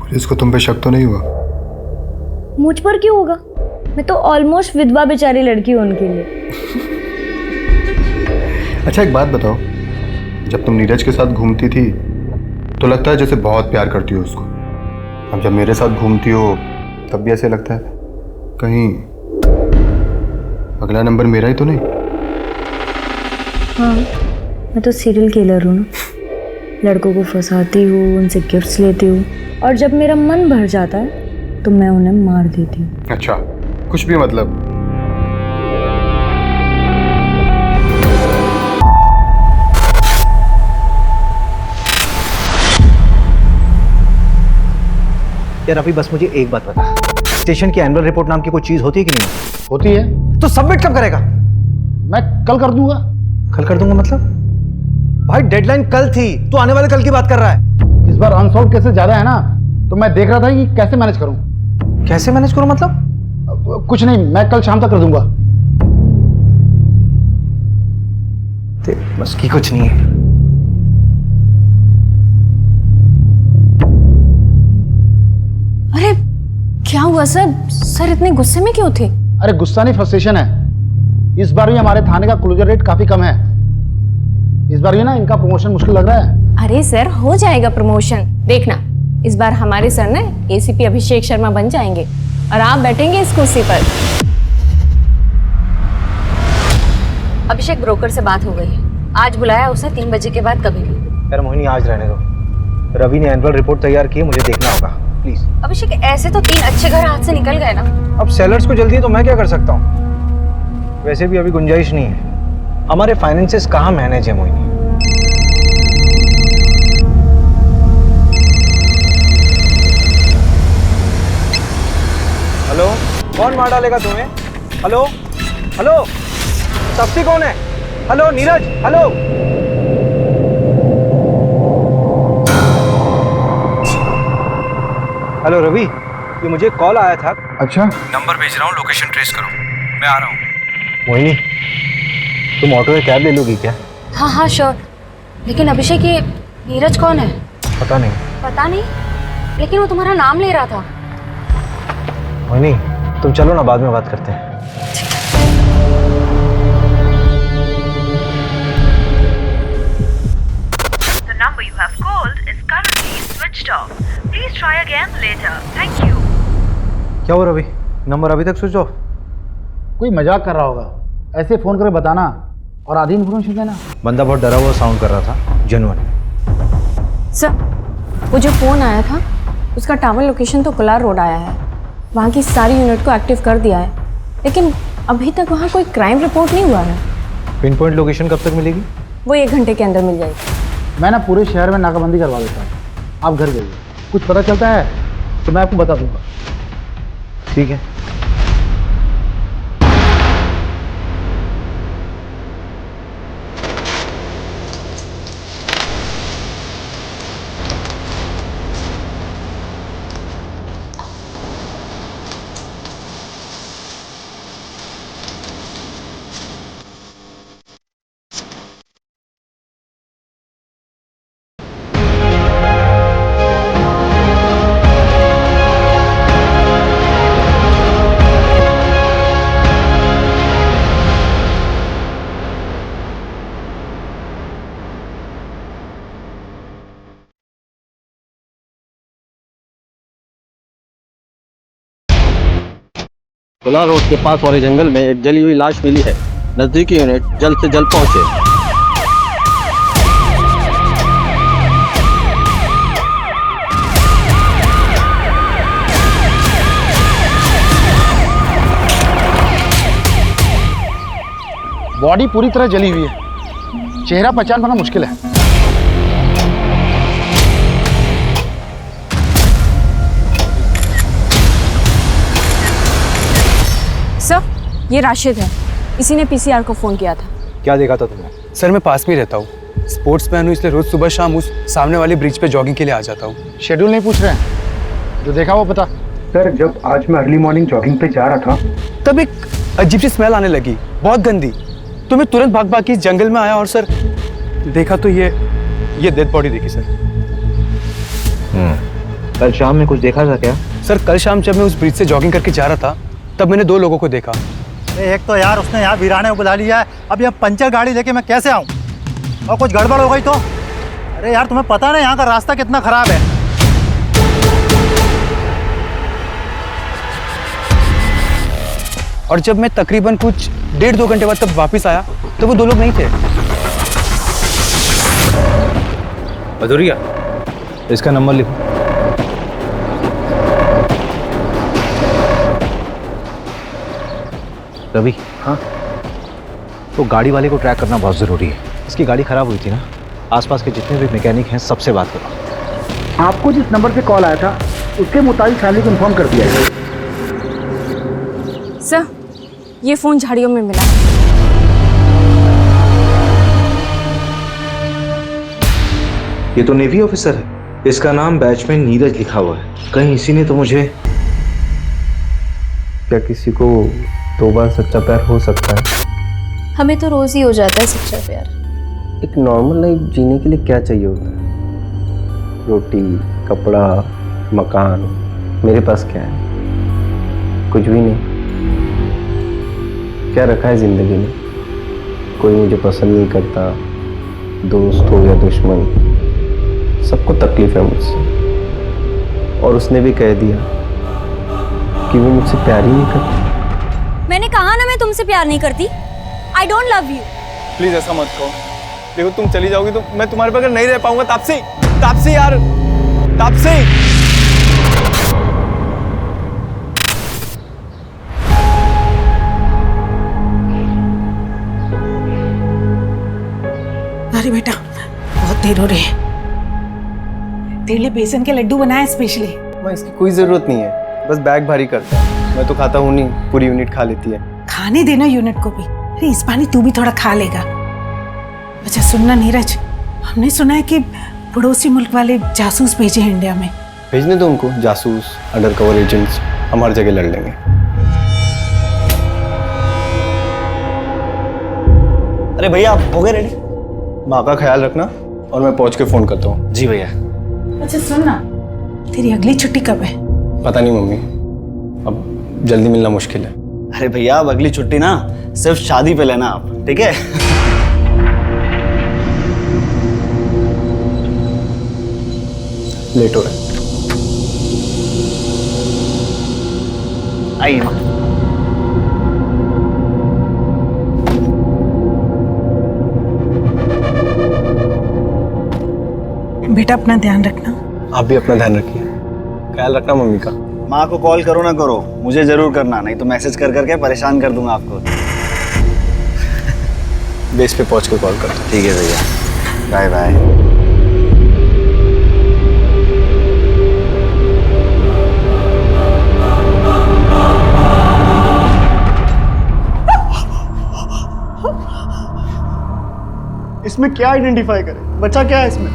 Police को तुम पे शक तो नहीं हुआ? मुझ पर क्यों होगा? मैं तो ऑलमोस्ट विधवा बेचारी लड़की हूँ उनके लिए। अच्छा एक बात बताओ, जब तुम नीरज के साथ घूमती थी तो लगता है जैसे बहुत प्यार करती हो उसको, अब जब मेरे साथ घूमती हो तब भी ऐसे लगता है कहीं अगला नंबर मेरा ही तो नहीं? हाँ, मैं तो सीरियल किलर हूँ ना। लड़कों को फंसाती हूँ, उनसे गिफ्ट्स लेती हूँ और जब मेरा मन भर जाता है तो मैं उन्हें मार देती हूँ। अच्छा, कुछ भी मतलब? यार अभी बस मुझे एक बात बता, स्टेशन की एनुअल रिपोर्ट नाम की कोई चीज होती है कि नहीं? होती है। तो सबमिट कब करेगा? मैं कल कर दूंगा। कल कर दूंगा मतलब? भाई डेडलाइन कल थी, तू आने वाले कल की बात कर रहा है। इस बार अनसॉल्व केसेस ज्यादा है ना, तो मैं देख रहा था कि कैसे मैनेज करूं। कैसे मैनेज करूं मतलब? कुछ नहीं, मैं कल शाम तक कर दूंगा। बस की कुछ नहीं है। अरे क्या हुआ सर? सर इतने गुस्से में क्यों थे? अरे गुस्सा नहीं, फ्रस्ट्रेशन है। इस बार भी हमारे थाने का क्लोजर रेट काफी कम है। इस बार भी ना इनका प्रमोशन मुश्किल लग रहा है। अरे सर हो जाएगा प्रमोशन, देखना इस बार हमारे सर ना एसीपी अभिषेक शर्मा बन जाएंगे और आप बैठेंगे इस कुर्सी पर। अभिषेक ब्रोकर से बात हो गई है, आज बुलाया उसने 3 बजे के बाद कभी भी। यार मोहिनी आज रहने दो, रवि ने एनुअल रिपोर्ट तैयार की है, मुझे देखना होगा प्लीज। अभिषेक ऐसे तो 3 अच्छे घर हाथ से निकल गए ना। अब सेलर्स को जल्दी है तो मैं क्या कर सकता हूँ? वैसे भी अभी गुंजाइश नहीं है, हमारे फाइनेंसेस कहाँ मैनेज है मोहिनी। हेलो, कौन मार डालेगा तुम्हें? हेलो हेलो, सब्जी कौन है? Hello Neeraj, hello. Hello Ravi, ये मुझे कॉल आया था। अच्छा, नंबर भेज रहा हूँ, लोकेशन ट्रेस करो, मैं आ रहा हूँ। मोहिनी तुम ऑटो या कैब ले लोगी क्या? हाँ हाँ श्योर, लेकिन अभिषेक ये नीरज कौन है? पता नहीं। पता नहीं, लेकिन वो तुम्हारा नाम ले रहा था। मोहिनी तुम चलो ना, बाद में बात करते हैं। The number you have called is currently switched off. Please try again later. Thank you. क्या हो रवि, नंबर अभी तक स्विच ऑफ? कोई मजाक कर रहा होगा। ऐसे फोन करके बताना और आधी इन्फॉर्मेशन देना। बंदा बहुत डरा हुआ साउंड कर रहा था, जेन्युइन। सर वो जो फोन आया था उसका टावर लोकेशन तो कोलार रोड आया है, वहाँ की सारी यूनिट को एक्टिव कर दिया है, लेकिन अभी तक वहाँ कोई क्राइम रिपोर्ट नहीं हुआ है। पिन पॉइंट लोकेशन कब तक मिलेगी? वो 1 घंटे के अंदर मिल जाएगी। मैं ना पूरे शहर में नाकाबंदी करवा देता हूँ, आप घर जाइए। कुछ पता चलता है तो मैं आपको बता दूंगा। ठीक है। कोलार रोड के पास वाले जंगल में एक जली हुई लाश मिली है। नजदीकी यूनिट जल्द से जल्द पहुंचे। बॉडी पूरी तरह जली हुई है, चेहरा पहचान पाना मुश्किल है। सर ये राशिद है, इसी ने पीसीआर को फोन किया था। क्या देखा था तुमने? सर मैं पास में ही रहता हूँ, स्पोर्ट्स मैन हूँ, इसलिए रोज सुबह शाम उस सामने वाली ब्रिज पे जॉगिंग के लिए आ जाता हूँ। शेड्यूल नहीं पूछ रहे हैं, जो देखा वो पता। सर जब आज मैं अर्ली मॉर्निंग जॉगिंग पे जा रहा था तब एक अजीब सी स्मेल आने लगी, बहुत गंदी। तो मैं तुरंत भाग भाग के इस जंगल में आया और सर देखा तो ये डेड बॉडी देखी सर। कल शाम में कुछ देखा था क्या? सर कल शाम जब मैं उस ब्रिज से जॉगिंग करके जा रहा था तब मैंने 2 लोगों को देखा। एक तो यार उसने यहाँ वीराने को बुला लिया है, अब यहाँ पंचर गाड़ी लेके मैं कैसे आऊँ? और कुछ गड़बड़ हो गई तो? अरे यार तुम्हें पता ना यहाँ का रास्ता कितना खराब है। और जब मैं तकरीबन कुछ 1.5-2 घंटे बाद तब वापस आया तो वो 2 लोग नहीं थे। भदौरिया, इसका नंबर लिखो। रवि, हाँ, तो गाड़ी वाले को ट्रैक करना बहुत ज़रूरी है। इसकी गाड़ी खराब हुई थी ना, आसपास के जितने भी मैकेनिक हैं सबसे बात करो। आपको जिस नंबर पे कॉल आया था उसके मुताबिक फैमिली को इन्फॉर्म कर दिया है। सर, ये फ़ोन झाड़ियों में मिला। ये तो नेवी ऑफिसर है, इसका नाम बैचमैन नीरज लिखा हुआ है। कहीं इसी ने तो मुझे... क्या किसी को 2 बार सच्चा प्यार हो सकता है? हमें तो रोज ही हो जाता है सच्चा प्यार। एक नॉर्मल लाइफ जीने के लिए क्या चाहिए होता है? रोटी, कपड़ा, मकान। मेरे पास क्या है? कुछ भी नहीं। क्या रखा है जिंदगी में? कोई मुझे पसंद नहीं करता, दोस्त हो या दुश्मन, सबको तकलीफ है मुझसे। और उसने भी कह दिया कि वो मुझसे प्यार ही नहीं करती। मैंने कहा ना मैं तुमसे प्यार नहीं करती। I don't love you. Please ऐसा मत कहो। देखो तुम चली जाओगी तो मैं तुम्हारे बगैर नहीं रह पाऊंगा। तापसी, तापसी यार, तापसी। अरे बेटा, बहुत देर हो रही है। तेरे लिए बेसन के लड्डू बनाए स्पेशली। मैं इसकी कोई जरूरत नहीं है, बस बैग भारी करता है। मैं तो खाता हूँ नहीं, पूरी यूनिट खा लेती है। खाने देना यूनिट को भी। अरे इस पानी तू भी थोड़ा खा लेगा। अच्छा सुनना नीरज, हमने सुना है कि पड़ोसी मुल्क वाले जासूस भेजे हैं इंडिया में। भेजने दो उनको, जासूस, अंडर कवर एजेंट्स, हम हर जगह लड़ लेंगे। अरे भैया, आप हो गए रेडी? माँ का ख्याल रखना और मैं पहुंच के फोन करता हूँ। जी भैया। अच्छा सुनना, तेरी अगली छुट्टी कब है? पता नहीं मम्मी, अब जल्दी मिलना मुश्किल है। अरे भैया, अब अगली छुट्टी ना सिर्फ शादी पे लेना आप, ठीक है? लेट हो रहा है। आइए माँ। बेटा अपना ध्यान रखना। आप भी अपना ध्यान रखिए, ख्याल रखना मम्मी का। माँ को कॉल करो ना करो, मुझे जरूर करना, नहीं तो मैसेज कर करके परेशान कर दूंगा आपको। बेस पे पहुंच के कॉल करता हूँ। ठीक है भैया, बाय बाय। इसमें क्या आइडेंटिफाई करें? बच्चा क्या है इसमें?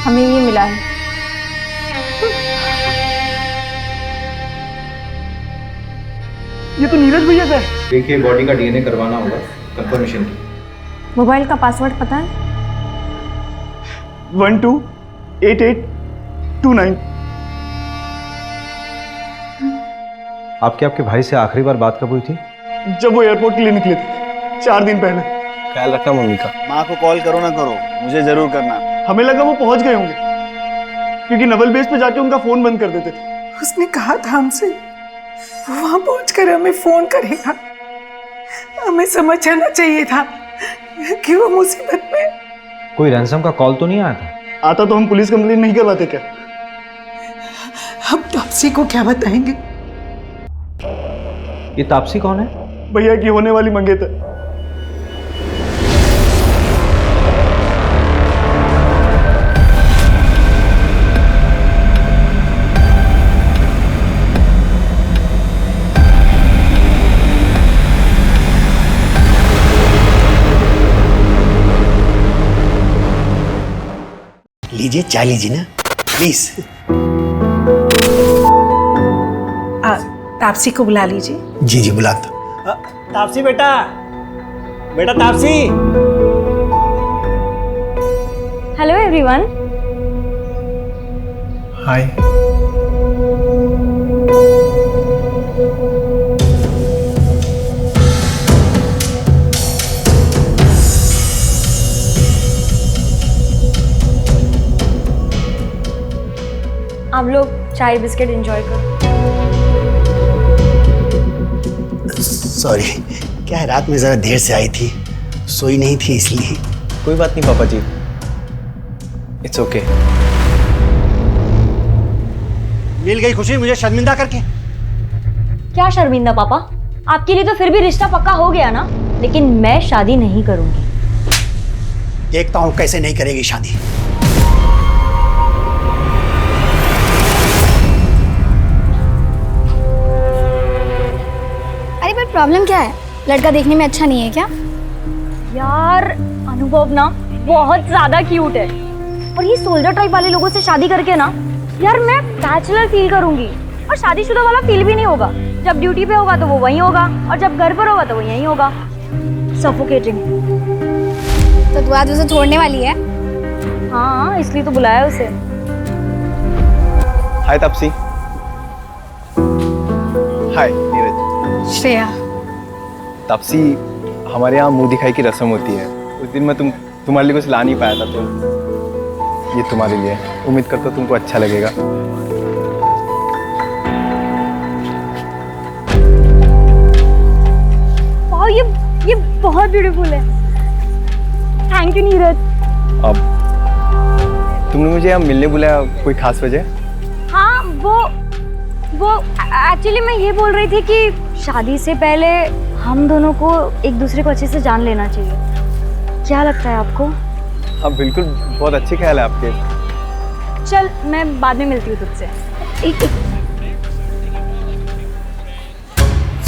हमें ये मिला है। ये तो नीरज भैया का है। देखिए, बॉडी का डीएनए करवाना होगा कंफर्मेशन की। मोबाइल का पासवर्ड पता है? 128829। आपके भाई से आखिरी बार बात कब हुई थी? जब वो एयरपोर्ट के लिए निकले थे 4 दिन पहले। ख्याल रखना मम्मी का। माँ को कॉल करो ना करो, मुझे जरूर करना। हमें लगा वो पहुंच गए होंगे, क्योंकि नवल बेस पे जाके उनका फोन बंद कर देते थे। उसने कहा था हमसे वो वहां पहुंचकर हमें फोन करेगा। हमें समझ आना चाहिए था कि वो मुसीबत में। कोई रैंसम का कॉल तो नहीं आया था? आता तो हम पुलिस कंप्लेंट नहीं करवाते क्या? अब तापसी को क्या बताएंगे? ये तापसी कौन है? भैया की होने वाली मंगेतर। लीजिए, चाय लीजिए ना प्लीज। तापसी को बुला लीजिए। जी जी बुलाता। तापसी बेटा, बेटा तापसी। Hello everyone. हाय। आप लोग चाय बिस्किट एंजॉय करो। सॉरी, क्या है, रात में ज़रा देर से आई थी, सोई नहीं थी इसलिए। कोई बात नहीं पापा जी, इट्स ओके। मिल गई खुशी मुझे शर्मिंदा करके। क्या शर्मिंदा पापा? आपके लिए तो फिर भी रिश्ता पक्का हो गया ना, लेकिन मैं शादी नहीं करूंगी। देखता हूँ कैसे नहीं करेगी शादी। अरे पर प्रॉब्लम क्या है? लड़का देखने में अच्छा नहीं है क्या? यार अनुभव ना बहुत ज्यादा क्यूट है, और ये सोल्जर टाइप वाले लोगों से शादी करके ना यार मैं बैचलर फील करूंगी, और शादीशुदा वाला फील भी नहीं होगा। जब ड्यूटी पे होगा तो वो वहीं होगा, और जब घर पर होगा तो वो यहीं होगा। सफोकेटिंग। तो तू आज उसे छोड़ने वाली है? हाँ, इसलिए तो बुलाया उसे। हाय तापसी। हाय नीरज। श्रेया। तापसी, हमारे यहाँ मुंह दिखाई की रस्म होती है। उस दिन मैं तुम्हारे लिए कुछ ला नहीं पाया था, तो ये तुम्हारे लिए। उम्मीद करता हूँ तुमको अच्छा लगेगा। वाह, ये बहुत ब्यूटीफुल है। Thank you Neeraj. अब तुमने मुझे यहाँ मिलने बुलाया, कोई खास वजह? हाँ, वो एक्चुअली मैं ये बोल रही थी कि शादी से पहले हम दोनों को एक दूसरे को अच्छे से जान लेना चाहिए। क्या लगता है आपको? हाँ बिल्कुल, बहुत अच्छे ख्याल है आपके। चल, मैं बाद में मिलती हूँ तुझसे।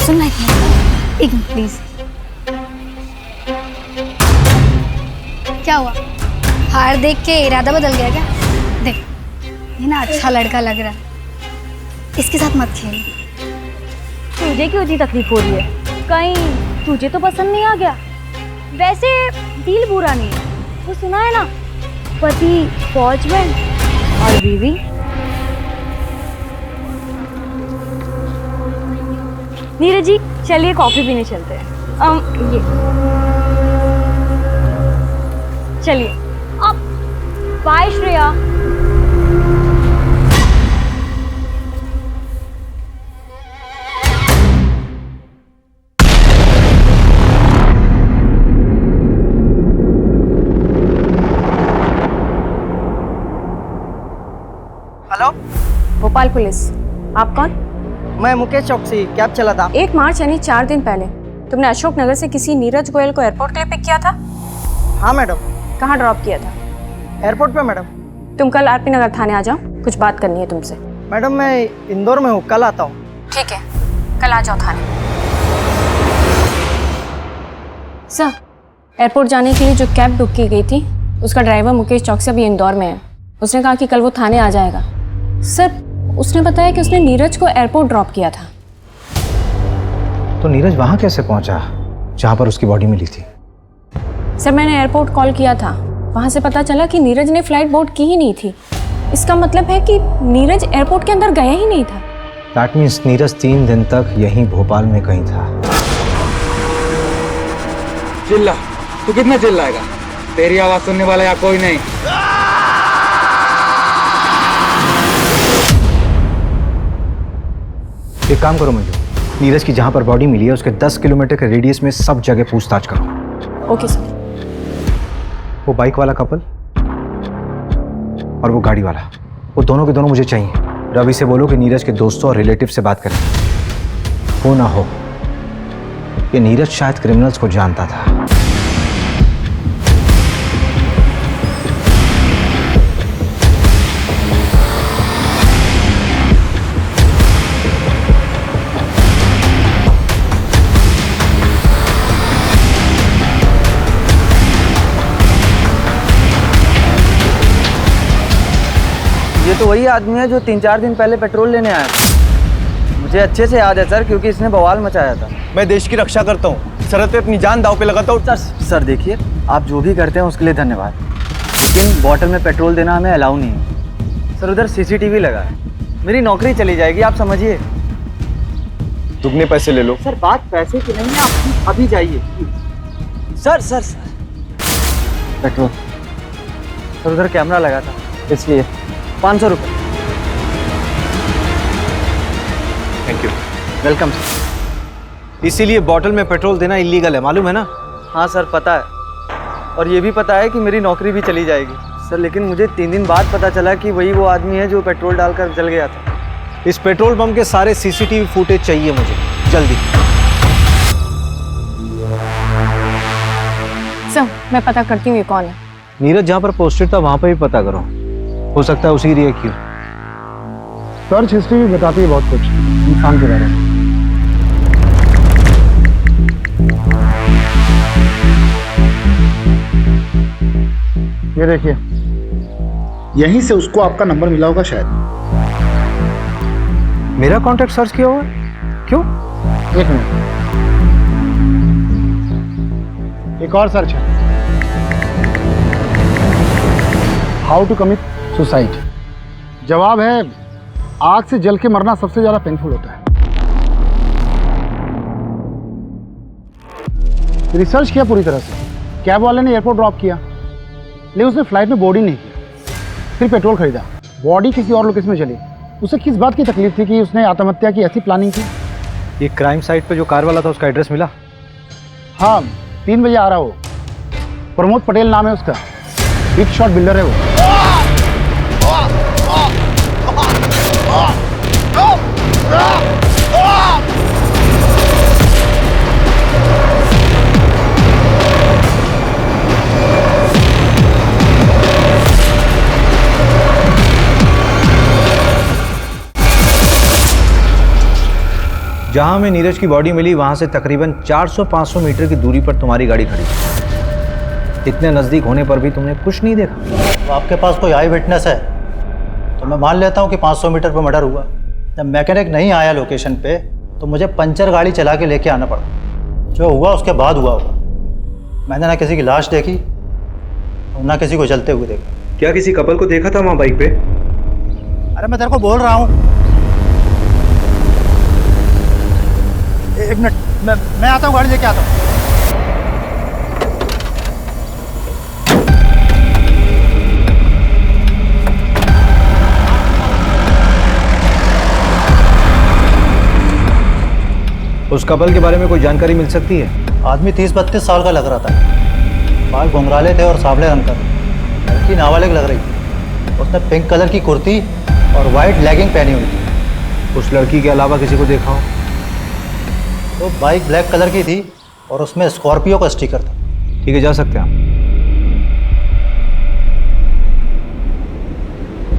सुनना एक मिनट प्लीज। क्या हुआ? हार देख के इरादा बदल गया क्या? देख, ये ना अच्छा लड़का लग रहा है, इसके साथ मत खेल। तुझे क्यों इतनी तकलीफ हो रही है? कहीं तुझे तो पसंद नहीं आ गया? वैसे दिल बुरा नहीं है, वो सुना है ना, पति फौज में और बीवी। नीरज जी, चलिए कॉफी पीने चलते हैं। ये चलिए। अब bye Shreya. Hello, Bhopal police. आप कौन? मैं मुकेश चौकसी, कैब चला था। 1 मार्च यानी 4 दिन पहले तुमने अशोक नगर से किसी नीरज गोयल को एयरपोर्ट के लिए पिक किया था? हाँ मैडम। कहाँ ड्रॉप किया था? एयरपोर्ट पे मैडम। तुम कल आरपी नगर थाने आ जाओ, कुछ बात करनी है तुमसे। मैडम मैं इंदौर में हूँ, कल आता हूँ। ठीक है, कल आ जाओ थाने। सर, एयरपोर्ट जाने के लिए जो कैब बुक की गई थी उसका ड्राइवर मुकेश चौकसी अभी इंदौर में है। उसने कहा कि कल वो थाने आ जाएगा। सर, उसने बताया कि उसने नीरज को एयरपोर्ट ड्रॉप किया था। तो नीरज वहां कैसे पहुंचा जहां पर उसकी बॉडी मिली थी? सर, मैंने एयरपोर्ट कॉल किया था, वहां से पता चला कि नीरज ने फ्लाइट बोर्ड की ही नहीं थी। इसका मतलब है कि नीरज एयरपोर्ट के अंदर गया ही नहीं था। दैट मीन्स नीरज 3 दिन तक यहीं भोपाल में कहीं था। चिल्ला, तू कितना चिल्लाएगा? तेरी आवाज सुनने वाला या कोई नहीं। एक काम करो मंजू, नीरज की जहां पर बॉडी मिली है उसके 10 किलोमीटर के रेडियस में सब जगह पूछताछ करो। Okay sir. वो बाइक वाला कपल और वो गाड़ी वाला, वो दोनों के दोनों मुझे चाहिए। रवि से बोलो कि नीरज के दोस्तों और रिलेटिव से बात करें। हो ना हो ये नीरज शायद क्रिमिनल्स को जानता था। ये तो वही आदमी है जो 3-4 दिन पहले पेट्रोल लेने आया था। मुझे अच्छे से याद है सर, क्योंकि इसने बवाल मचाया था। मैं देश की रक्षा करता हूँ, सरहद पे अपनी जान दांव पे लगाता हूँ। सर देखिए, आप जो भी करते हैं उसके लिए धन्यवाद, लेकिन बॉटल में पेट्रोल देना हमें अलाउ नहीं है। सर उधर सीसीटीवी लगा है, मेरी नौकरी चली जाएगी, आप समझिए। दुगने पैसे ले लो। सर बात पैसे की नहीं है, अभी जाइए। Sir sir sir petrol sir उधर कैमरा लगा था इसलिए 500 रुपये। Thank you. Welcome sir. इसीलिए बॉटल में पेट्रोल देना इलीगल है, मालूम है ना? हाँ सर पता है, और ये भी पता है कि मेरी नौकरी भी चली जाएगी सर, लेकिन मुझे 3 दिन बाद पता चला कि वही वो आदमी है जो पेट्रोल डालकर जल गया था। इस पेट्रोल पंप के सारे सीसीटीवी फुटेज चाहिए मुझे, जल्दी। सर मैं पता करती हूँ ये कौन है। नीरज जहाँ पर पोस्टेड था वहाँ पर भी पता करो, हो सकता है उसी रिएक्ट क्यों। सर्च हिस्ट्री भी बताती है बहुत कुछ इंसान के बारे में। ये देखिए, यहीं से उसको आपका नंबर मिला होगा शायद। मेरा कॉन्टैक्ट सर्च किया हुआ है? क्यों? एक मिनट, एक और सर्च है, हाउ टू कमिट सुसाइड। जवाब है आग से जल के मरना सबसे ज्यादा पेनफुल होता है। रिसर्च किया पूरी तरह से, कैब वाले ने एयरपोर्ट ड्रॉप किया, लेकिन उसने फ्लाइट में बोर्ड ही नहीं किया, फिर पेट्रोल खरीदा, बॉडी किसी और लोकेशन में चली। उसे किस बात की तकलीफ थी कि उसने आत्महत्या की ऐसी प्लानिंग की? ये क्राइम साइट पे जो कार वाला था उसका एड्रेस मिला? हाँ 3 बजे आ रहा हो, प्रमोद पटेल नाम है उसका, बिग शॉट बिल्डर है वो। जहां हमें नीरज की बॉडी मिली वहां से तकरीबन 400-500 मीटर की दूरी पर तुम्हारी गाड़ी खड़ी थी। इतने नज़दीक होने पर भी तुमने कुछ नहीं देखा। तो आपके पास कोई आई विटनेस है तो मैं मान लेता हूँ कि 500 मीटर पर मर्डर हुआ। जब मैकेनिक नहीं आया लोकेशन पे तो मुझे पंचर गाड़ी चला के लेके आना पड़ा। जो हुआ उसके बाद हुआ होगा। मैंने ना किसी की लाश देखी और ना किसी को जलते हुए देखा। क्या किसी कपल को देखा था वहाँ बाइक पे? अरे मैं तेरे को बोल रहा हूँ, एक मिनट, मैं आता हूँ, गाड़ी लेके आता हूँ। उस कपल के बारे में कोई जानकारी मिल सकती है? आदमी 30-32 साल का लग रहा था, बाल घुंघराले थे और सावले रंग का। लड़की नाबालिग लग रही थी। उसने पिंक कलर की कुर्ती और वाइट लेगिंग पहनी हुई थी। उस लड़की के अलावा किसी को देखा हो? तो बाइक ब्लैक कलर की थी और उसमें स्कॉर्पियो का स्टिकर था। ठीक है, जा सकते हैं आप।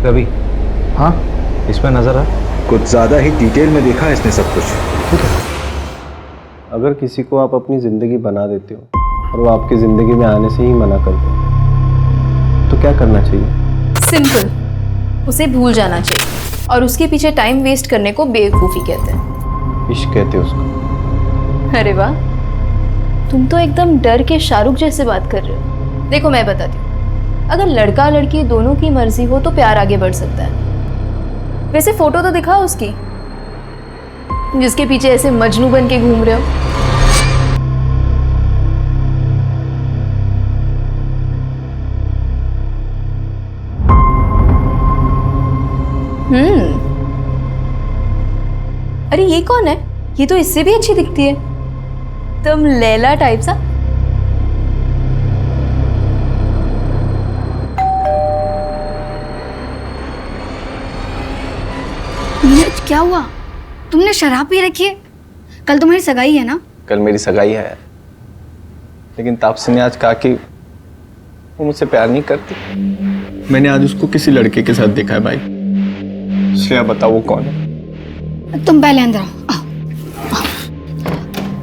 रवि। हाँ इसमें नजर है कुछ ज़्यादा ही डिटेल में देखा है इसने सब कुछ। ठीक है, अगर किसी को आप अपनी ज़िंदगी बना देते हो और वो आपकी ज़िंदगी में आने से ही मना कर दे तो क्या करना चाहिए? सिंपल, उसे भूल जाना चाहिए और उसके पीछे टाइम वेस्ट करने को बेवकूफ़ी कहते हैं। इश्क कहते हैं उसको। अरे वाह, तुम तो एकदम डर के शाहरुख जैसे बात कर रहे हो। देखो मैं बताती हूँ, अगर लड़का लड़की दोनों की मर्जी हो तो प्यार आगे बढ़ सकता है। वैसे फोटो तो दिखा उसकी जिसके पीछे ऐसे मजनू बन के घूम रहे हो। अरे ये कौन है? ये तो इससे भी अच्छी दिखती है, तुम लैला टाइप सा। नीरज क्या हुआ? तुमने शराब पी रखी है? कल तुम्हारी सगाई है ना? कल मेरी सगाई है, लेकिन तापसी ने आज कहा कि वो मुझसे प्यार नहीं करती। मैंने आज उसको किसी लड़के के साथ देखा है भाई। श्रेया बताओ वो कौन है? तुम पहले अंदर आओ।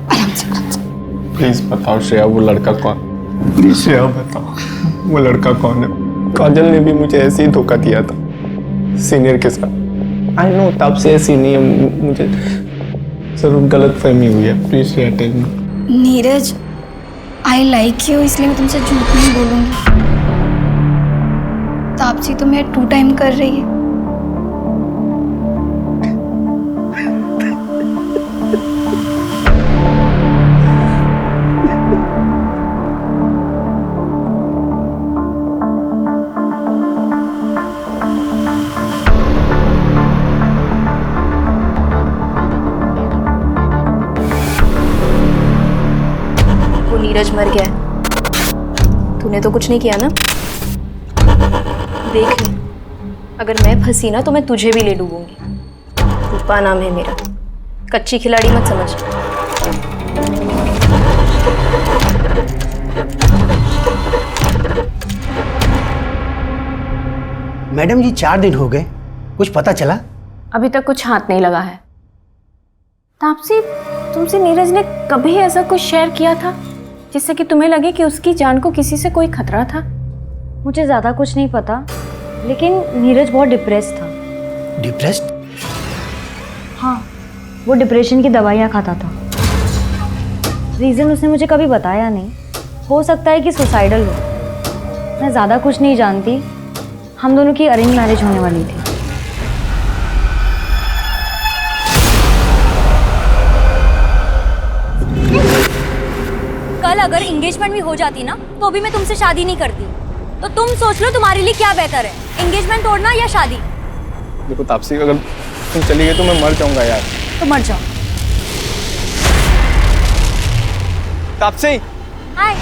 आराम से। प्लीज बताओ श्रेया वो लड़का कौन? प्लीज श्रेया बताओ वो लड़का कौन है? काजल ने भी मुझे ऐसे ही धोखा दिया था सीनियर के साथ। आई नो तब से ऐसी नहीं है, मुझे जरूर गलत फहमी हुई है। Please Shreya tell me. Neeraj, I like you, इसलिए मैं तुमसे झूठ नहीं बोलूंगी। तापसी तुम्हें 2 टाइम कर रही है, नीरज मर गया है। तूने तो कुछ नहीं किया ना? देख ले, अगर मैं फंसी ना तो मैं तुझे भी ले डूबूंगी। रूपा नाम है मेरा, कच्ची खिलाड़ी मत समझ। मैडम जी 4 दिन हो गए, कुछ पता चला? अभी तक कुछ हाथ नहीं लगा है। तापसी, तुमसे नीरज ने कभी ऐसा कुछ शेयर किया था जिससे कि तुम्हें लगे कि उसकी जान को किसी से कोई खतरा था? मुझे ज़्यादा कुछ नहीं पता, लेकिन नीरज बहुत डिप्रेस था। डिप्रेस्ड? हाँ, वो डिप्रेशन की दवाइयाँ खाता था। रीज़न उसने मुझे कभी बताया नहीं। हो सकता है कि सुसाइडल हो। मैं ज़्यादा कुछ नहीं जानती। हम दोनों की अरेंज मैरिज होने वाली थी। कल अगर एंगेजमेंट भी हो जाती ना तो भी मैं तुमसे शादी नहीं करती। तो तुम सोच लो तुम्हारे लिए क्या बेहतर है, एंगेजमेंट तोड़ना या शादी? देखो तापसी, अगर तुम चली गई तो मैं मर जाऊंगा यार। तो मर जाओ। तापसी, हाय।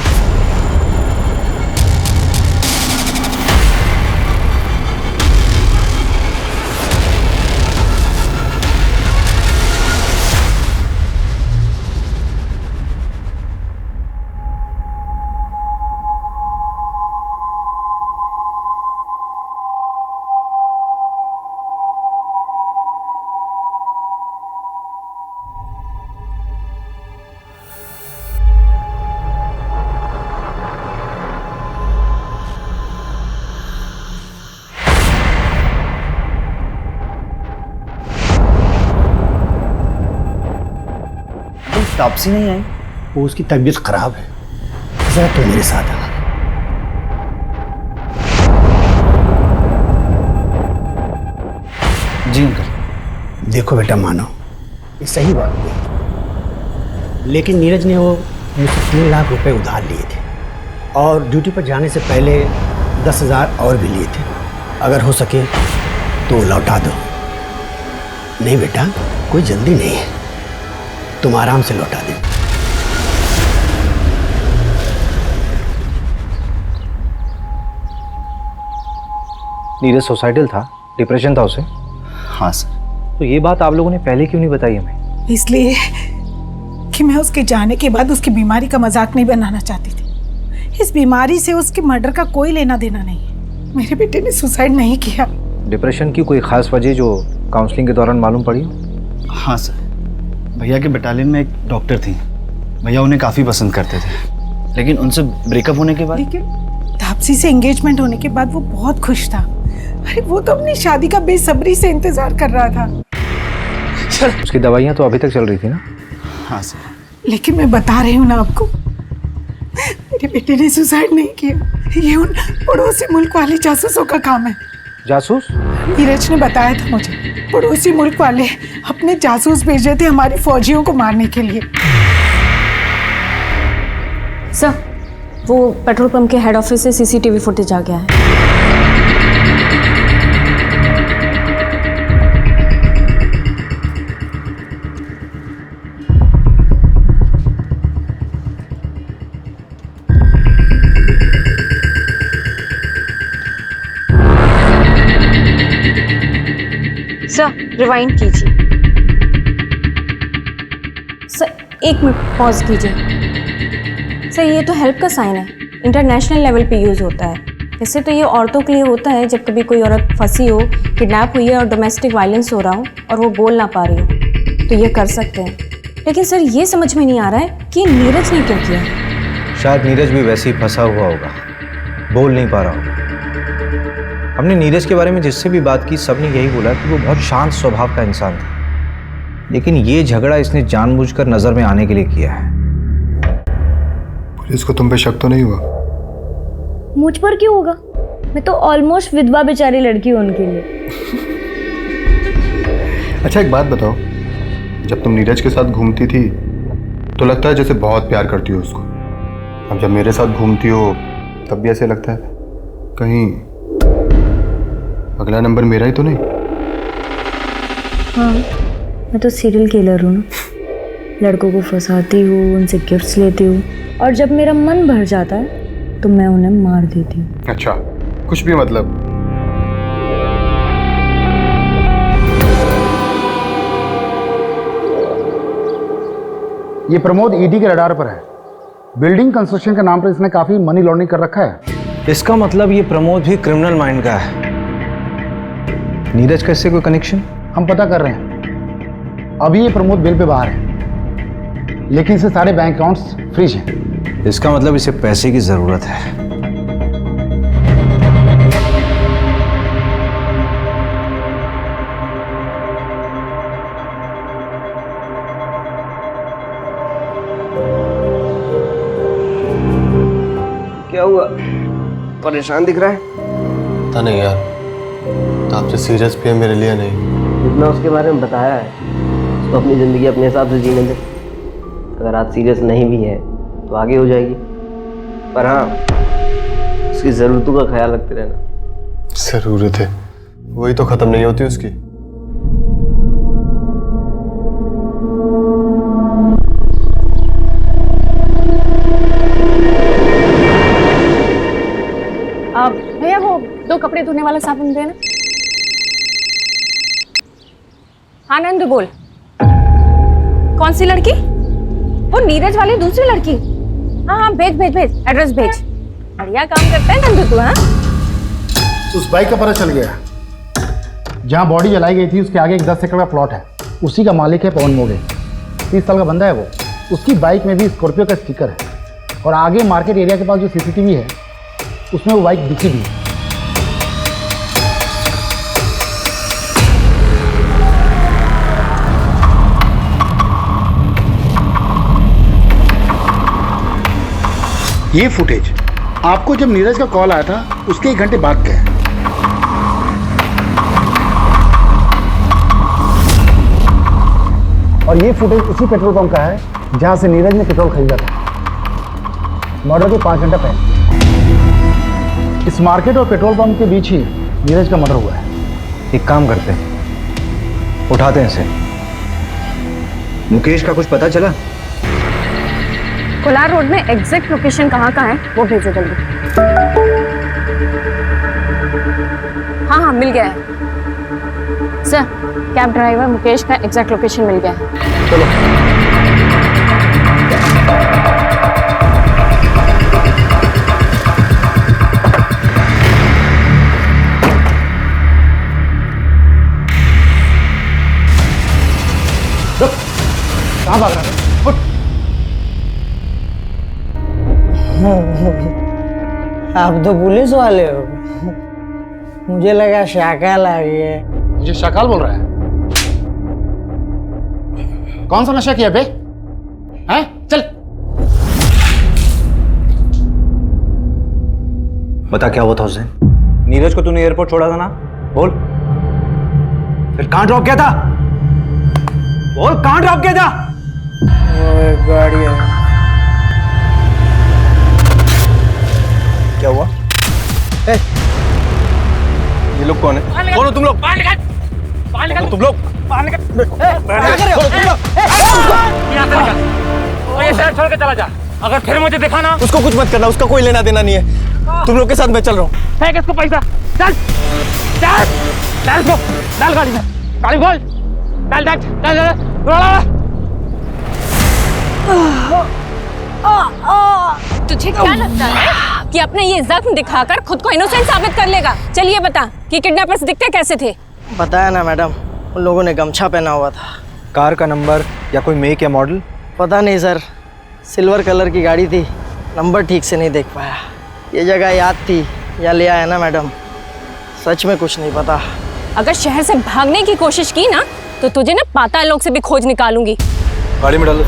तापसी नहीं आई? वो उसकी तबीयत खराब है, जरा तू मेरे साथ आ। जी अंकल। देखो बेटा, मानो ये सही बात नहीं, लेकिन नीरज ने वो मुझसे 3 लाख रुपए उधार लिए थे और ड्यूटी पर जाने से पहले 10,000 और भी लिए थे। अगर हो सके तो लौटा दो। नहीं बेटा, कोई जल्दी नहीं है, तुम आराम से लौटा दे। नीरज सुसाइडल था, डिप्रेशन था उसे? हाँ सर। तो ये बात आप लोगों ने पहले क्यों नहीं बताई हमें? इसलिए कि मैं उसके जाने के बाद उसकी बीमारी का मजाक नहीं बनाना चाहती थी। इस बीमारी से उसके मर्डर का कोई लेना देना नहीं है। मेरे बेटे ने सुसाइड नहीं किया। डिप्रेशन की कोई खास वजह जो काउंसलिंग के दौरान मालूम पड़ी हो? हाँ सर, भैया के बटालियन में एक डॉक्टर थी, भैया उन्हें काफ़ी पसंद करते थे, लेकिन उनसे ब्रेकअप होने के बाद। लेकिन तापसी से एंगेजमेंट होने के बाद वो बहुत खुश था। अरे वो तो अपनी शादी का बेसब्री से इंतजार कर रहा था। उसकी दवाइयाँ तो अभी तक चल रही थी ना? हाँ सर। लेकिन मैं बता रही हूँ ना आपको, मेरे बेटे ने सुसाइड नहीं किया। ये उन पड़ोसी मुल्क वाले जासूसों का काम है। जासूस? नीरज ने बताया था मुझे, पड़ोसी मुल्क वाले अपने जासूस भेजे थे हमारी फौजियों को मारने के लिए। सर, वो पेट्रोल पंप के हेड ऑफिस से सीसीटीवी फुटेज आ गया है। सर, रिवाइंड कीजिए। सर, 1 मिनट पॉज कीजिए। सर, ये तो हेल्प का साइन है, इंटरनेशनल लेवल पे यूज़ होता है। वैसे तो ये औरतों के लिए होता है जब कभी कोई औरत फंसी हो, किडनैप हुई है और डोमेस्टिक वायलेंस हो रहा हो और वो बोल ना पा रही हो, तो ये कर सकते हैं। लेकिन सर, ये समझ में नहीं आ रहा है कि नीरज ने क्यों किया। शायद नीरज भी वैसे ही फंसा हुआ होगा, बोल नहीं पा रहा होगा। हमने नीरज के बारे में जिससे भी बात की सबने यही बोला कि वो बहुत शांत स्वभाव का इंसान था, लेकिन ये झगड़ा इसने जानबूझकर नजर में आने के लिए किया है। पुलिस को तुम पे शक तो नहीं हुआ? मुझ पर क्यों होगा? मैं तो ऑलमोस्ट विधवा बेचारी लड़की हूँ उनके लिए। अच्छा एक बात बताओ, जब तुम नीरज के साथ घूमती थी तो लगता है जैसे बहुत प्यार करती हो उसको, अब जब मेरे साथ घूमती हो तब भी ऐसे लगता है कहीं अगला नंबर मेरा ही तो नहीं? हाँ, मैं तो सीरियल किलर हूँ ना। लड़कों को फंसाती हूँ, उनसे गिफ्ट्स लेती हूँ और जब मेरा मन भर जाता है तो मैं उन्हें मार देती हूँ। अच्छा, कुछ भी मतलब? ये प्रमोद ईडी के रडार पर है। बिल्डिंग कंस्ट्रक्शन के नाम पर इसने काफी मनी लॉन्ड्रिंग कर रखा है। इसका मतलब ये प्रमोद भी क्रिमिनल माइंड का है। नीरज का इससे कोई कनेक्शन? हम पता कर रहे हैं। अभी ये प्रमोद बेल पे बाहर है, लेकिन इसे सारे बैंक अकाउंट्स फ्रीज हैं। इसका मतलब इसे पैसे की जरूरत है। क्या हुआ? परेशान दिख रहा है। पता नहीं यार, तो आपसे सीरियस भी है मेरे लिए नहीं। जितना उसके बारे में बताया है उसको अपनी ज़िंदगी अपने हिसाब से जीने दे। अगर आज सीरियस नहीं भी है तो आगे हो जाएगी, पर हाँ उसकी ज़रूरतों का ख्याल रखते रहना। ज़रूरत है, वही तो ख़त्म नहीं होती उसकी। भैया वो 2 कपड़े धोने वाला साबुन देना। हाँ नंदू बोल। कौन सी लड़की? वो नीरज वाली दूसरी लड़की? हाँ हाँ भेज भेज भेज, एड्रेस भेज। बढ़िया काम करता है नंदू तू। हाँ उस बाइक का पता चल गया। जहाँ बॉडी जलाई गई थी उसके आगे एक 10 एकड़ का प्लॉट है। उसी का मालिक है पवन मोगे। 30 साल का बंदा है वो। उसकी बाइक में भी स्कॉर्पियो का स्टिकर है और आगे मार्केट एरिया के पास जो सीसीटीवी है उसमें वो बाइक दिखी भी है। ये फुटेज आपको जब नीरज का कॉल आया था उसके 1 घंटे बाद का है। और ये फुटेज उसी पेट्रोल पंप का है जहां से नीरज ने पेट्रोल खरीदा था मर्डर के 5 घंटा पहले। इस मार्केट और पेट्रोल पंप के बीच ही नीरज का मर्डर हुआ है। एक काम करते हैं, उठाते हैं इसे। मुकेश का कुछ पता चला? कोलार रोड में एग्जैक्ट लोकेशन कहाँ का है वो भेजो जल्दी। हाँ हाँ मिल गया है सर। कैब ड्राइवर मुकेश का एग्जैक्ट लोकेशन मिल गया है। चलो। कहाँ भाग रहा है? आप तो पुलिस वाले हो। मुझे लगा शाकाल आ गया। मुझे शाकाल बोल रहा है? कौन सा नशा किया बे? हैं? चल। बता क्या हुआ था उस दिन? नीरज को तूने एयरपोर्ट छोड़ा था ना? बोल। फिर कहां ड्रॉप किया था? बोल कहां ड्रॉप किया था? वो एक गाड़ी है। क्या हुआ? ये लोग कौन है? कौन हो तुम लोग? तुम लोग ये शहर छोड़ के चला जा। अगर फिर मुझे दिखा ना। उसको कुछ मत करना, उसका कोई लेना देना नहीं है। तुम लोग के साथ मैं चल रहा हूँ। फेंक इसको पैसा। चल चल डाल इसको, डाल गाड़ी में। गाड़ी खोल। डाल डाल डाल डाल। तुझे क्या लगता है कि अपने ये जख्म दिखाकर खुद को इनोसेंट साबित कर लेगा? चलिए बता कि किडनैपर्स दिखते कैसे थे? बताया ना मैडम, उन लोगों ने गमछा पहना हुआ था। कार का नंबर या कोई मेक या मॉडल? पता नहीं सर, सिल्वर कलर की गाड़ी थी, नंबर ठीक से नहीं देख पाया। ये जगह याद थी या ले आया ना मैडम, सच में कुछ नहीं पता। अगर शहर से भागने की कोशिश की ना तो तुझे ना पाताल लोक से भी खोज निकालूंगी। गाड़ी में डालो।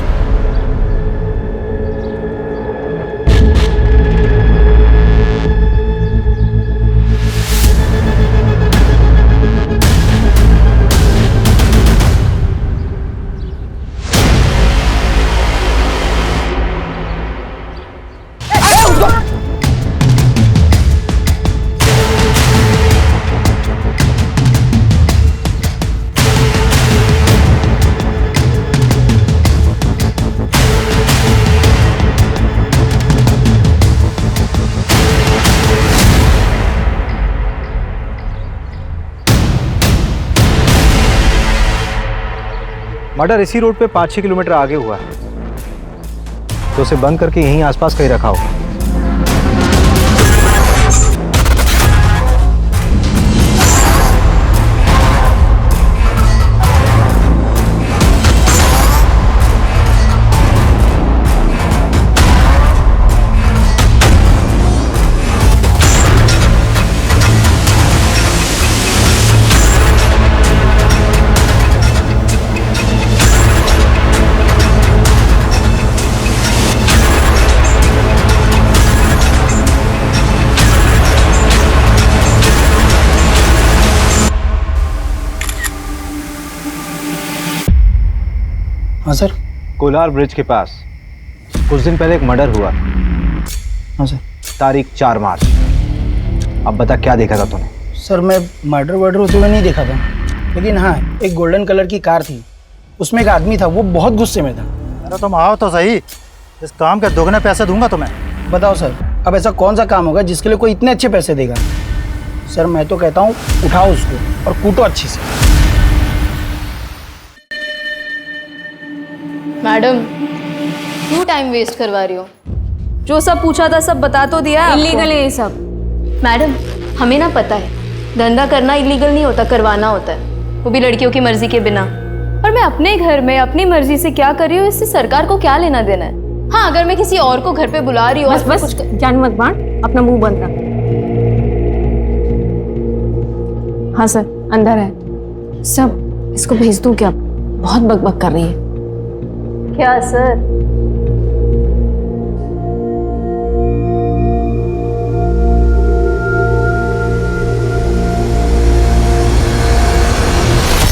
मर्डर इसी रोड पे 5-6 किलोमीटर आगे हुआ है, तो उसे बंद करके यहीं आसपास कहीं रखा होगा। हाँ सर। कोलार ब्रिज के पास कुछ दिन पहले एक मर्डर हुआ। हाँ सर। तारीख 4 मार्च। अब बता क्या देखा था तूने? सर मैं मर्डर वर्डर होते हुए नहीं देखा था, लेकिन हाँ एक गोल्डन कलर की कार थी, उसमें एक आदमी था, वो बहुत गुस्से में था। अरे तुम आओ तो सही, इस काम के दोगुने पैसे दूंगा तुम्हें। बताओ सर, अब ऐसा कौन सा काम होगा जिसके लिए कोई इतने अच्छे पैसे देगा? सर मैं तो कहता हूँ उठाओ उसको और कूटो अच्छे से। मैडम क्यों टाइम वेस्ट करवा रही हो? जो सब पूछा था सब बता तो दिया है। इलीगल है ये सब। मैडम हमें ना पता है, धंधा करना इलीगल नहीं होता, करवाना होता है, वो भी लड़कियों की मर्जी के बिना। और मैं अपने घर में अपनी मर्जी से क्या कर रही हूँ, इससे सरकार को क्या लेना देना है? हाँ अगर मैं किसी और को घर पे बुला रही हूँ, बस कुछ जान मत बांट, अपना मुंह बंद रख। हाँ सर अंदर है सब, इसको भेज दूं क्या? बहुत बकबक कर रही है। क्या सर?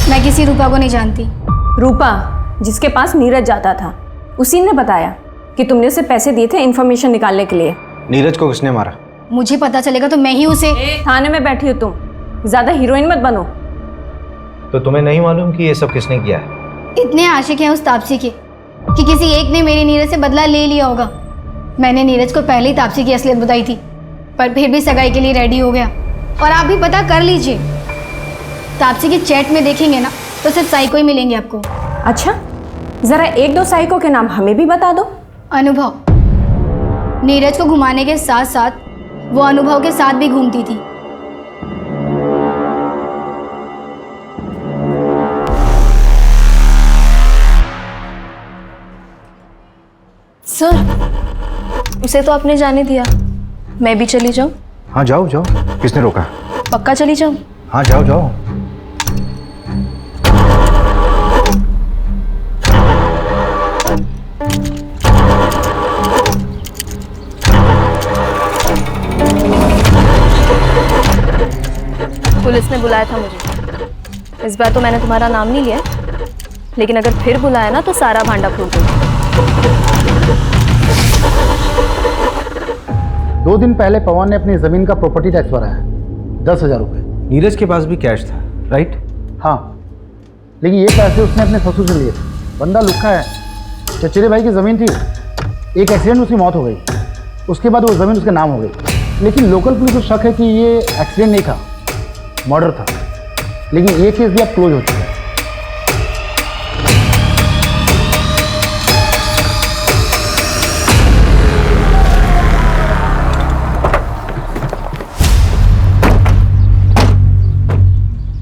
मैं किसी रूपा को नहीं जानती। रूपा जिसके पास नीरज जाता था, उसी ने बताया कि तुमने उसे पैसे दिए थे इन्फॉर्मेशन निकालने के लिए। नीरज को किसने मारा? मुझे पता चलेगा तो मैं ही उसे। थाने में बैठी हो तुम, ज्यादा हीरोइन मत बनो। तो तुम्हें नहीं मालूम कि ये सब किसने किया है? इतने आशिक हैं उस तापसी के कि किसी एक ने मेरे नीरज से बदला ले लिया होगा। मैंने नीरज को पहले ही तापसी की असलियत बताई थी, पर फिर भी सगाई के लिए रेडी हो गया। और आप भी पता कर लीजिए, तापसी की चैट में देखेंगे ना तो सिर्फ साइको ही मिलेंगे आपको। अच्छा जरा 1-2 साइको के नाम हमें भी बता दो। अनुभव, नीरज को घुमाने के साथ साथ वो अनुभव के साथ भी घूमती थी। सर उसे तो आपने जाने दिया, मैं भी चली जाऊं? हाँ जाओ जाओ, किसने रोका? पक्का चली जाऊं? हाँ जाओ जाओ। पुलिस ने बुलाया था मुझे। इस बार तो मैंने तुम्हारा नाम नहीं लिया, लेकिन अगर फिर बुलाया ना तो सारा भांडा फूट दूंगा। 2 दिन पहले पवन ने अपनी जमीन का प्रॉपर्टी टैक्स भरा है, 10,000 रुपये। नीरज के पास भी कैश था, राइट? हाँ, लेकिन ये पैसे उसने अपने ससुर से लिए थे। बंदा लुक्खा है। चचेरे भाई की ज़मीन थी, एक एक्सीडेंट में उसकी मौत हो गई, उसके बाद वो ज़मीन उसके नाम हो गई। लेकिन लोकल पुलिस को शक है कि ये एक्सीडेंट नहीं था, मर्डर था। लेकिन ये केस भी अब क्लोज हो चुका है।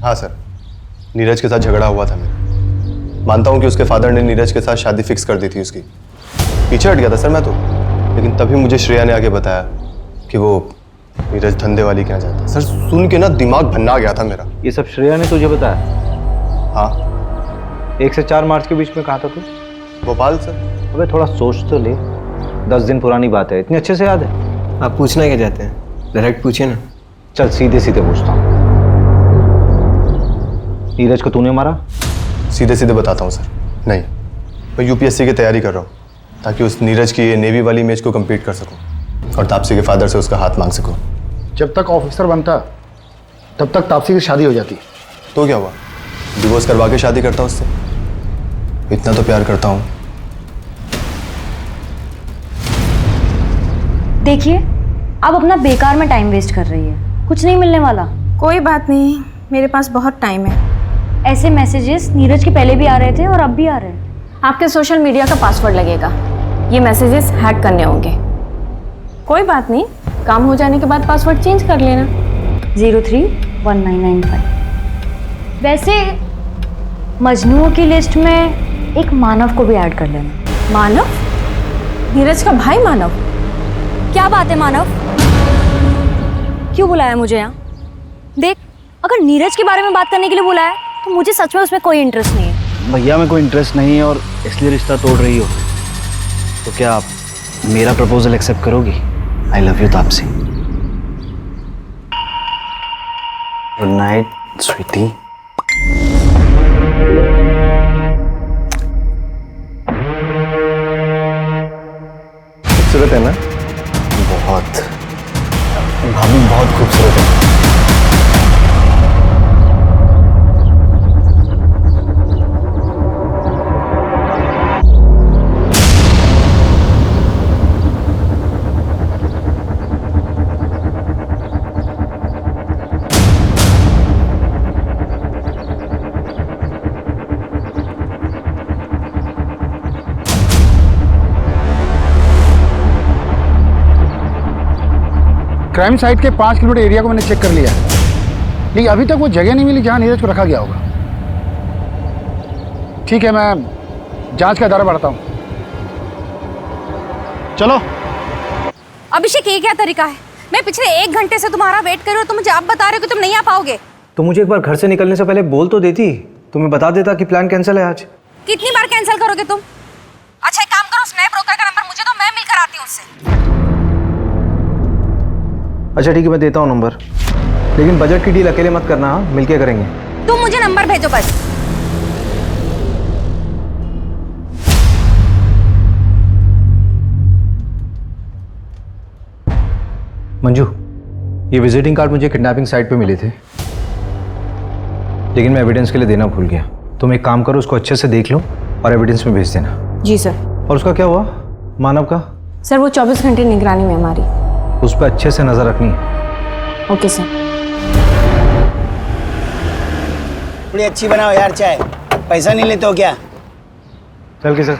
हाँ सर, नीरज के साथ झगड़ा हुआ था मेरा। मानता हूँ कि उसके फादर ने नीरज के साथ शादी फिक्स कर दी थी उसकी। पीछे हट गया था सर मैं तो, लेकिन तभी मुझे श्रेया ने आके बताया कि वो नीरज धंधे वाली के यहाँ जाता है। सर सुन के ना दिमाग भन्ना गया था मेरा। ये सब श्रेया ने तुझे बताया? हाँ। 1 से 4 मार्च के बीच में कहाँ था तू? भोपाल सर। अबे थोड़ा सोच तो ले, 10 दिन पुरानी बात है, इतनी अच्छे से याद है? आप पूछना क्या चाहते हैं, डायरेक्ट पूछिए ना। चल सीधे सीधे पूछता हूँ, नीरज को तूने मारा? सीधे सीधे बताता हूँ सर, नहीं। मैं यूपीएससी की तैयारी कर रहा हूँ ताकि उस नीरज की नेवी वाली इमेज को कंप्लीट कर सकूँ और तापसी के फादर से उसका हाथ मांग सकूँ। जब तक ऑफिसर बनता तब तक तापसी की शादी हो जाती। तो क्या हुआ, डिवोर्स करवा के शादी करता उससे? इतना तो प्यार करता हूँ। देखिए आप अपना बेकार में टाइम वेस्ट कर रही है, कुछ नहीं मिलने वाला। कोई बात नहीं, मेरे पास बहुत टाइम है। ऐसे मैसेजेस नीरज के पहले भी आ रहे थे और अब भी आ रहे हैं। आपके सोशल मीडिया का पासवर्ड लगेगा, ये मैसेजेस हैक करने होंगे। कोई बात नहीं, काम हो जाने के बाद पासवर्ड चेंज कर लेना। 031995। वैसे मजनुओं की लिस्ट में एक मानव को भी ऐड कर लेना। मानव? नीरज का भाई मानव? क्या बात है मानव, क्यों बुलाया मुझे यहाँ? देख, अगर नीरज के बारे में बात करने के लिए बुलाया तो मुझे सच में उसमें कोई इंटरेस्ट नहीं है। भैया में कोई इंटरेस्ट नहीं है और इसलिए रिश्ता तोड़ रही हो, तो क्या आप मेरा प्रपोजल एक्सेप्ट करोगी? I love you Taapsee. Good night sweetie. खूबसूरत है ना? बहुत। भाभी बहुत खूबसूरत है। क्राइम साइट के 5 किलोमीटर एरिया को मैंने चेक कर लिया है, लेकिन अभी तक वो जगह नहीं मिली जहां नीरज को रखा गया होगा। ठीक है, मैं जांच का दायरा बढ़ाता हूं। चलो। अभिषेक, ये क्या तरीका है? मैं पिछले 1 घंटे से तुम्हारा वेट कर रही हूँ, तुम मुझे अब बता रहे हो कि तुम नहीं आ पाओगे। तो मुझे एक बार घर से निकलने से पहले बोल तो देती, तुम्हें बता देता कि प्लान कैंसिल है आज। कितनी बार कैंसिल करोगे तुम? अच्छा एक काम करो, स्नैप ब्रोकर का नंबर मुझे दो, मैं मिलकर आती हूँ उससे। अच्छा ठीक है, मैं देता हूँ नंबर, लेकिन बजट की डील अकेले मत करना, हाँ? मिलके करेंगे। तुम मुझे नंबर भेजो बस। मंजू, ये विजिटिंग कार्ड मुझे किडनैपिंग साइट पे मिले थे, लेकिन मैं एविडेंस के लिए देना भूल गया। तुम एक काम करो, उसको अच्छे से देख लो और एविडेंस में भेज देना। जी सर। और उसका क्या हुआ, मानव का? सर वो 24 घंटे निगरानी में हमारी। उस पर अच्छे से नजर रखनी है। Okay sir. थोड़ी अच्छी बनाओ यार चाय, पैसा नहीं लेते हो क्या? चल के सर।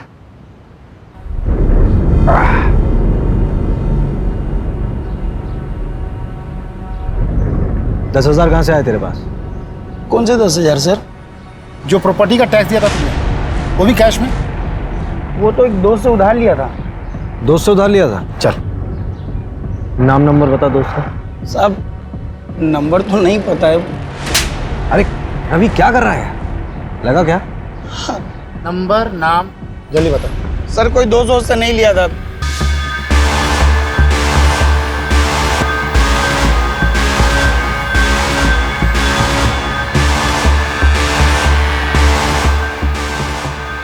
10,000 कहाँ से आए तेरे पास? कौन से 10,000 सर? जो प्रॉपर्टी का टैक्स दिया था तुमने, वो भी कैश में? वो तो एक दोस्त से उधार लिया था। दोस्त से उधार लिया था? चल नाम नंबर बता दोस्त का। साहब नंबर तो नहीं पता है। अरे रवि क्या कर रहा है, लगा क्या? नंबर नाम जल्दी बता। सर कोई दोस्त से नहीं लिया था।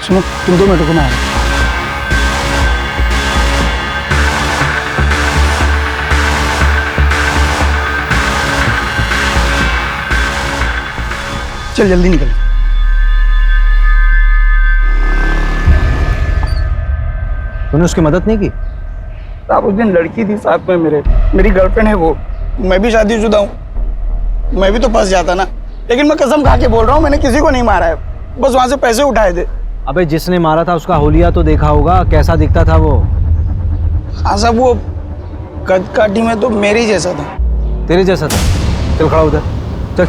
सुनो, तुम 2 मिनट को मैं आ रहा हूं। चल जल्दी निकल। तूने उसकी मदद नहीं की? साहब उस दिन लड़की थी साथ में मेरी गर्लफ्रेंड है वो। मैं भी शादीशुदा हूँ, मैं भी तो फंस जाता ना। लेकिन मैं कसम खा के बोल रहा हूँ, मैंने किसी को नहीं मारा है, बस वहां से पैसे उठाए थे। अबे जिसने मारा था उसका होलिया तो देखा होगा, कैसा दिखता था वो? हाँ साहब, वो कद काठी में तो मेरे जैसा था। तेरे जैसा था? चल खड़ा उधर, चल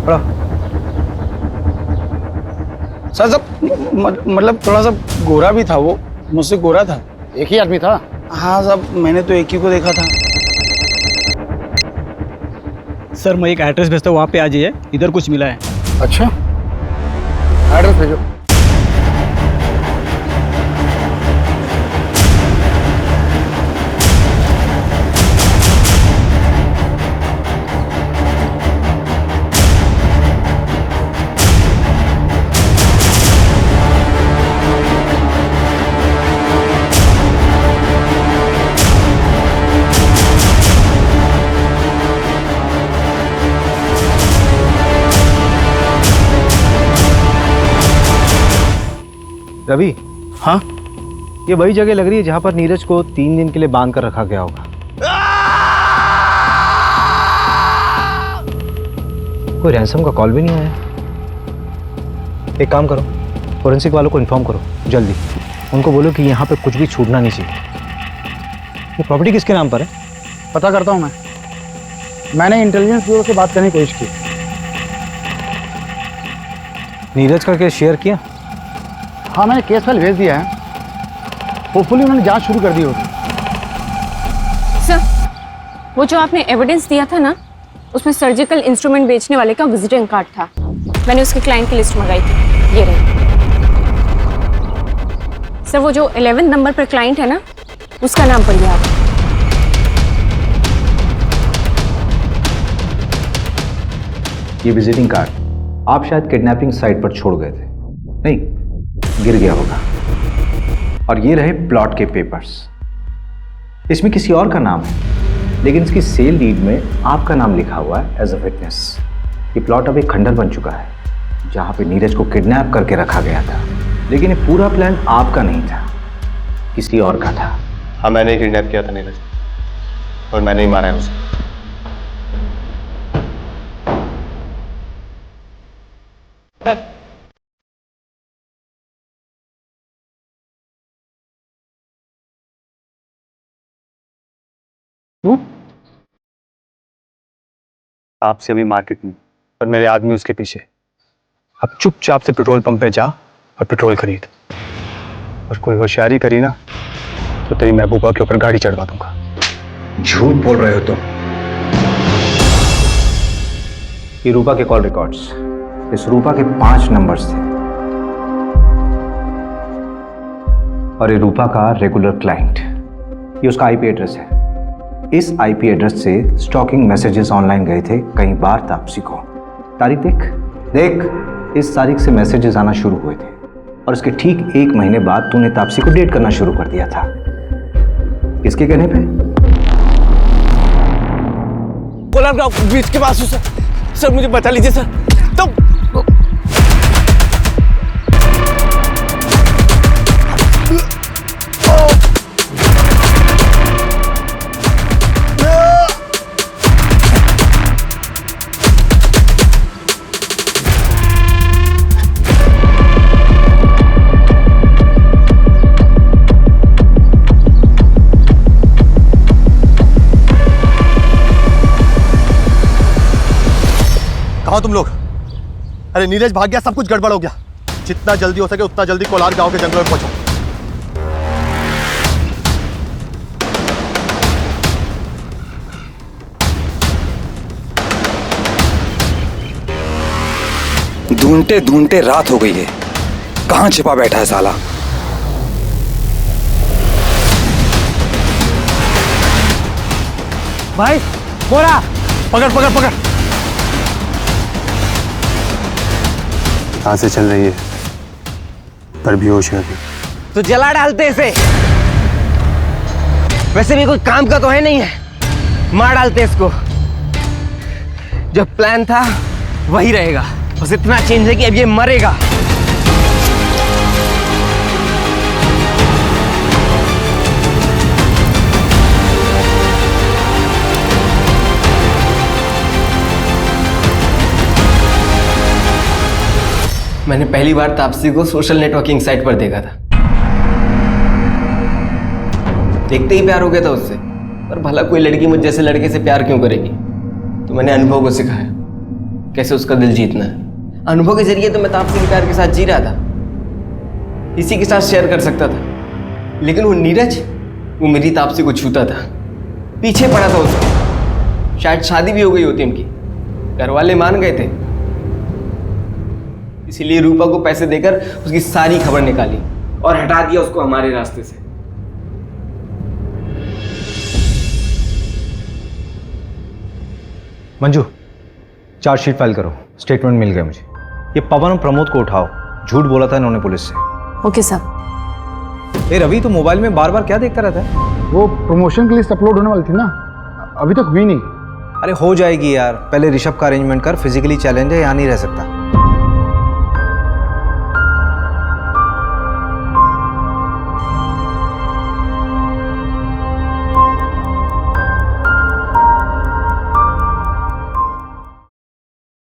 खड़ा। सर सब मतलब थोड़ा सा गोरा भी था वो, मुझसे गोरा था। एक ही आदमी था? हाँ साहब, मैंने तो एक ही को देखा था। सर मैं एक एड्रेस भेजता हूँ, वहाँ पे आ जाइए, इधर कुछ मिला है। अच्छा, एड्रेस भेजो। रवि। हाँ? ये वही जगह लग रही है जहां पर नीरज को 3 दिन के लिए बांध कर रखा गया होगा। कोई रैंसम का कॉल भी नहीं आया। एक काम करो, फोरेंसिक वालों को इन्फॉर्म करो जल्दी। उनको बोलो कि यहाँ पे कुछ भी छूटना नहीं चाहिए। ये प्रॉपर्टी किसके नाम पर है? पता करता हूँ मैं। मैंने इंटेलिजेंस ब्यूरो से बात करने की कोशिश की। नीरज का केस शेयर किया? हाँ, मैंने केस फाइल भेज दिया है। होपफुली उन्होंने जांच शुरू कर दी होगी। सर, वो जो आपने एविडेंस दिया था ना, उसमें सर्जिकल इंस्ट्रूमेंट बेचने वाले का विजिटिंग कार्ड था। मैंने उसके क्लाइंट की लिस्ट मंगाई थी, ये रही। सर, वो जो 11 नंबर पर क्लाइंट है ना, उसका नाम पढ़िए आप। ये विजिटिंग कार्ड आप शायद किडनैपिंग साइट पर छोड़ गए थे। नहीं, गिर गया होगा। और ये रहे प्लॉट के पेपर्स। इसमें किसी और का नाम है, लेकिन इसकी सेल डीड में आपका नाम लिखा हुआ है एज अ विटनेस। ये प्लॉट अभी खंडर बन चुका है, जहां पे नीरज को किडनैप करके रखा गया था। लेकिन ये पूरा प्लान आपका नहीं था, किसी और का था। हाँ, मैंने ही किडनैप किया था नीरज, और मैंने ही मारा है उसे। आपसे अभी मार्केट में, और मेरे आदमी उसके पीछे। अब चुपचाप से पेट्रोल पंप पे जा और पेट्रोल खरीद। और कोई होशियारी करी ना तो तेरी महबूबा के ऊपर गाड़ी चढ़वा दूंगा। झूठ बोल रहे हो तुम। ये रूपा के कॉल रिकॉर्ड्स, इस रूपा के 5 नंबर्स थे, और ये रूपा का रेगुलर क्लाइंट। ये उसका आईपी एड्रेस है। इस आईपी एड्रेस से स्टॉकिंग मैसेजेस ऑनलाइन गए थे कई बार तापसी को। तारीख देख, इस तारीख से मैसेजेस आना शुरू हुए थे, और इसके ठीक 1 महीने बाद तूने तापसी को डेट करना शुरू कर दिया था। किसके कहने पे? कोलार गांव बीच के पास सर। सर, मुझे बता लीजिए सर। तो कहाँ तुम लोग? अरे नीरज भाग गया, सब कुछ गड़बड़ हो गया। जितना जल्दी हो सके उतना जल्दी कोलार गांव के जंगलों में पहुंचो। ढूंढते ढूंढते रात हो गई है, कहां छिपा बैठा है साला? भाई, बोरा पकड़ पकड़ पकड़। कहां से चल रही है? पर भी होश है। तो जला डालते इसे। वैसे भी कोई काम का तो है नहीं है, मार डालते इसको। जो प्लान था वही रहेगा, बस इतना चेंज है कि अब ये मरेगा। मैंने पहली बार तापसी को सोशल नेटवर्किंग साइट पर देखा था। देखते ही प्यार हो गया था उससे। पर भला कोई लड़की मुझ जैसे लड़के से प्यार क्यों करेगी? तो मैंने अनुभव को सिखाया कैसे उसका दिल जीतना है। अनुभव के जरिए तो मैं तापसी के प्यार के साथ जी रहा था, इसी के साथ शेयर कर सकता था। लेकिन वो नीरज, वो मेरी तापसी को छूता था, पीछे पड़ा था उसका। शायद शादी भी हो गई होती उनकी, घर वाले मान गए थे। इसीलिए रूपा को पैसे देकर उसकी सारी खबर निकाली और हटा दिया उसको हमारे रास्ते से। मंजू, चार्जशीट फाइल करो। स्टेटमेंट मिल गया मुझे। ये पवन और प्रमोद को उठाओ, झूठ बोला था इन्होंने पुलिस से। ओके साहब। ए रवि, तो मोबाइल में बार बार क्या देखता रहता है? वो प्रमोशन की लिस्ट अपलोड होने वाली थी ना, अभी तक हुई नहीं। अरे हो जाएगी यार, पहले ऋषभ का अरेंजमेंट कर। फिजिकली चैलेंज है, यहाँ नहीं रह सकता।